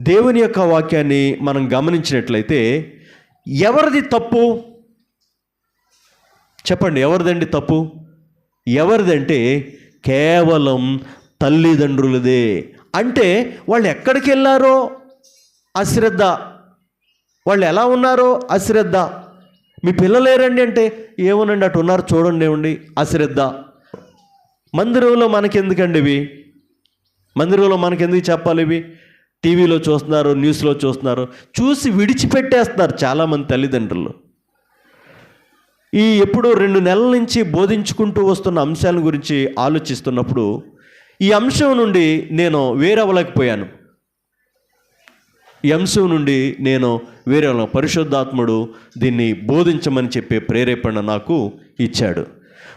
దేవుని యొక్క వాక్యాన్ని మనం గమనించినట్లయితే ఎవరిది తప్పు చెప్పండి? ఎవరిదండి తప్పు? ఎవరిదంటే కేవలం తల్లిదండ్రులదే. అంటే వాళ్ళు ఎక్కడికి వెళ్ళారో అశ్రద్ధ, వాళ్ళు ఎలా ఉన్నారో అశ్రద్ధ. మీ పిల్లలేరండి అంటే ఏమోనండి అటు ఉన్నారు చూడండి ఏమండి అశ్రద్ధ. మందిరంలో మనకెందుకండి ఇవి? మందిరంలో మనకెందుకు చెప్పాలి ఇవి? టీవీలో చూస్తున్నారు, న్యూస్లో చూస్తున్నారు, చూసి విడిచిపెట్టేస్తున్నారు చాలామంది తల్లిదండ్రులు. ఎప్పుడో 2 నెలల నుంచి బోధించుకుంటూ వస్తున్న అంశాల గురించి ఆలోచిస్తున్నప్పుడు ఈ అంశం నుండి నేను వేరవలేకపోయాను. ఈ అంశం నుండి నేను పరిశుద్ధాత్ముడు దీన్ని బోధించమని చెప్పే ప్రేరేపణ నాకు ఇచ్చాడు.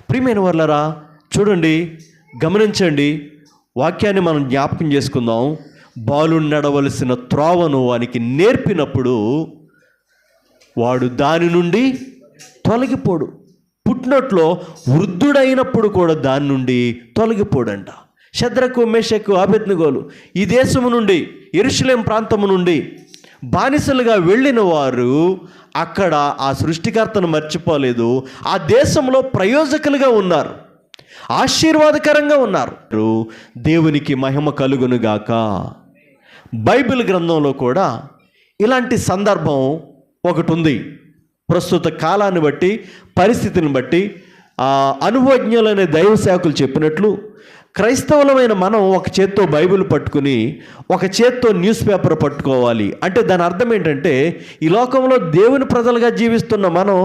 ప్రియమైన వాళ్ళరా, చూడండి, గమనించండి, వాక్యాన్ని మనం జ్ఞాపకం చేసుకుందాం. బాలుడు నడవలసిన త్రోవను వానికి నేర్పినప్పుడు వాడు దాని నుండి తొలగిపోడు. పుట్టినట్లో వృద్ధుడైనప్పుడు కూడా దాని నుండి తొలగిపోడంట. షద్రకు, మేషకు, అబేద్నెగోలు ఈ దేశము నుండి, యెరూషలేం ప్రాంతము నుండి బానిసలుగా వెళ్ళిన వారు అక్కడ ఆ సృష్టికర్తను మర్చిపోలేదు. ఆ దేశంలో ప్రయోజకులుగా ఉన్నారు, ఆశీర్వాదకరంగా ఉన్నారు. దేవునికి మహిమ కలుగునుగాక. బైబిల్ గ్రంథంలో కూడా ఇలాంటి సందర్భం ఒకటి ఉంది. ప్రస్తుత కాలాన్ని బట్టి, పరిస్థితిని బట్టి అనుభవజ్ఞులైన దైవ సేవకులు చెప్పినట్లు క్రైస్తవులమైన మనం ఒక చేత్తో బైబిల్ పట్టుకుని ఒక చేత్తో న్యూస్ పేపర్ పట్టుకోవాలి. అంటే దాని అర్థం ఏంటంటే ఈ లోకంలో దేవుని ప్రజలుగా జీవిస్తున్న మనం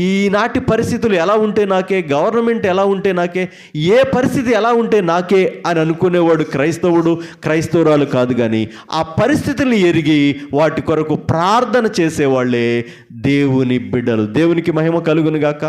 ఈనాటి పరిస్థితులు ఎలా ఉంటే నాకే, గవర్నమెంట్ ఎలా ఉంటే నాకే, ఏ పరిస్థితి ఎలా ఉంటే నాకే అని అనుకునేవాడు క్రైస్తవురాలు కాదు. కానీ ఆ పరిస్థితుల్ని ఎరిగి వాటి కొరకు ప్రార్థన చేసేవాళ్ళే దేవుని బిడ్డలు. దేవునికి మహిమ కలుగునుగాక.